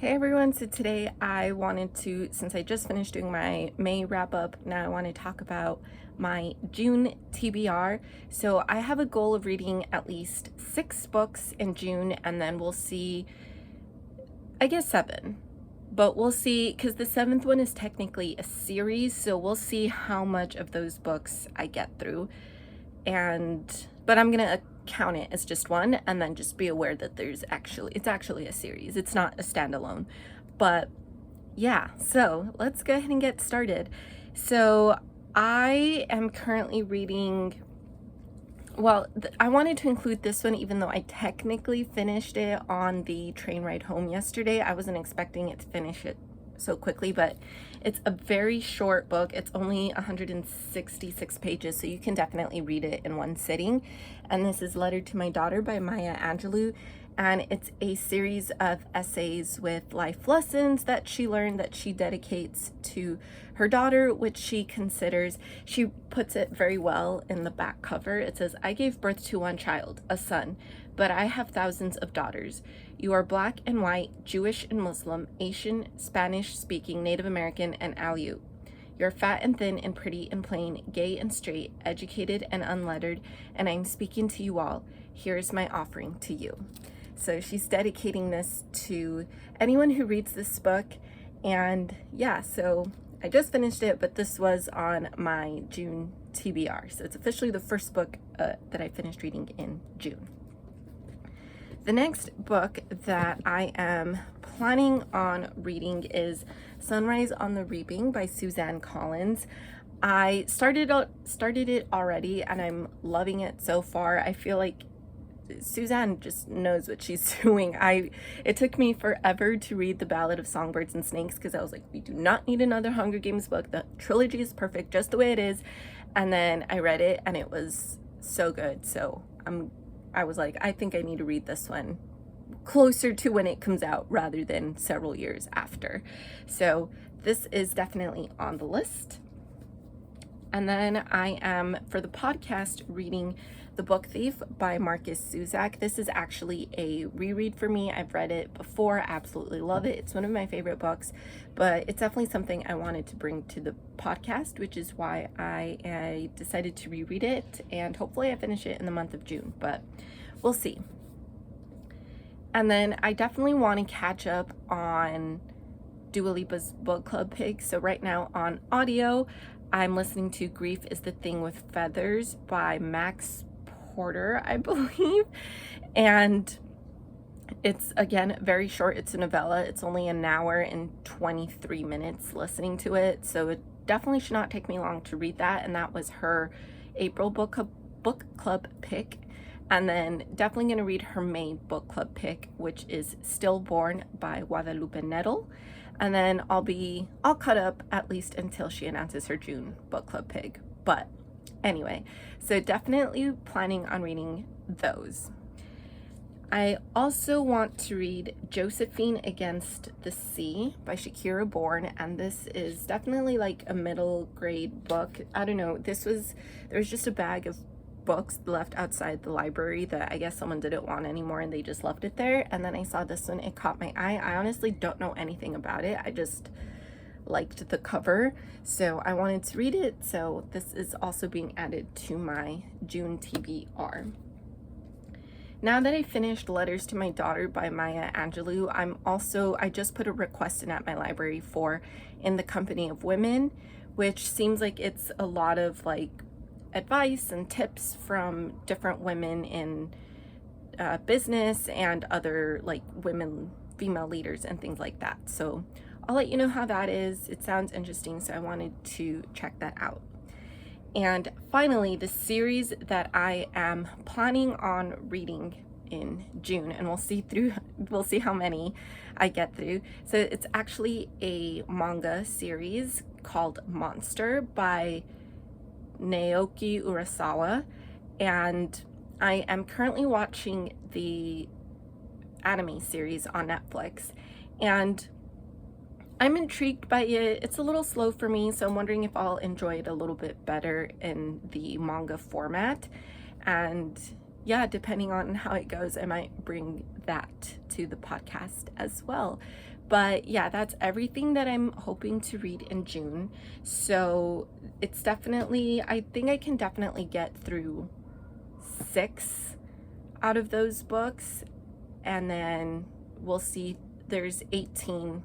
Hey everyone, so today I wanted to, since I just finished doing my May wrap up, now I want to talk about my June TBR. So I have a goal of reading at least 6 books in June, and then we'll see, I guess 7. But we'll see, because the 7th one is technically a series, so we'll see how much of those books I get through. But I'm gonna count it as just one, and then just be aware that it's actually a series. It's not a standalone. But yeah, so let's go ahead and get started. So I am currently reading, I wanted to include this one even though I technically finished it on the train ride home yesterday. I wasn't expecting it to finish it so quickly, but it's a very short book. It's only 166 pages, so you can definitely read it in one sitting. And this is Letter to My Daughter by Maya Angelou. And it's a series of essays with life lessons that she learned that she dedicates to her daughter, which she puts it very well in the back cover. It says, "I gave birth to one child, a son, but I have thousands of daughters. You are Black and white, Jewish and Muslim, Asian, Spanish speaking, Native American, and Aleut. You're fat and thin and pretty and plain, gay and straight, educated and unlettered, and I'm speaking to you all. Here's my offering to you." So she's dedicating this to anyone who reads this book. And yeah, so I just finished it, but this was on my June TBR. So it's officially the first book that I finished reading in June. The next book that I am planning on reading is Sunrise on the Reaping by Suzanne Collins. I started it already, and I'm loving it so far. I feel like Suzanne just knows what she's doing. It took me forever to read The Ballad of Songbirds and Snakes because I was like, we do not need another Hunger Games book. The trilogy is perfect just the way it is. And then I read it and it was so good. So I was like, I think I need to read this one closer to when it comes out rather than several years after. So this is definitely on the list. And then I am, for the podcast, reading The Book Thief by Marcus Zusak. This is actually a reread for me. I've read it before, absolutely love it. It's one of my favorite books, but it's definitely something I wanted to bring to the podcast, which is why I decided to reread it, and hopefully I finish it in the month of June, but we'll see. And then I definitely want to catch up on Dua Lipa's book club pick. So right now on audio, I'm listening to Grief is the Thing with Feathers by Max Porter, I believe. And it's, again, very short. It's a novella. It's only an hour and 23 minutes listening to it. So it definitely should not take me long to read that. And that was her April book club pick. And then definitely going to read her May book club pick, which is Stillborn by Guadalupe Nettle. And then I'll cut up at least until she announces her June book club pick. But anyway, so definitely planning on reading those. I also want to read Josephine Against the Sea by Shakira Bourne, and this is definitely like a middle grade book. I don't know, there was just a bag of books left outside the library that I guess someone didn't want anymore and they just left it there, and then I saw this one. It caught my eye. I honestly don't know anything about it. I just liked the cover, so I wanted to read it. So this is also being added to my June TBR. Now that I finished Letters to My Daughter by Maya Angelou, I just put a request in at my library for In the Company of Women, which seems like it's a lot of like advice and tips from different women in business and other like female leaders and things like that. So I'll let you know how that is. It sounds interesting, so I wanted to check that out. And finally, the series that I am planning on reading in June, and we'll see how many I get through. So it's actually a manga series called Monster by Naoki Urasawa, and I am currently watching the anime series on Netflix, and I'm intrigued by it. It's a little slow for me, so I'm wondering if I'll enjoy it a little bit better in the manga format. And yeah, depending on how it goes, I might bring that to the podcast as well. But yeah, that's everything that I'm hoping to read in June. So it's definitely, I think I can definitely get through 6 out of those books, and then we'll see. There's 18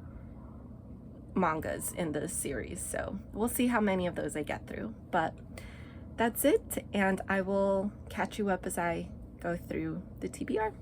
mangas in the series, so we'll see how many of those I get through. But that's it, and I will catch you up as I go through the TBR.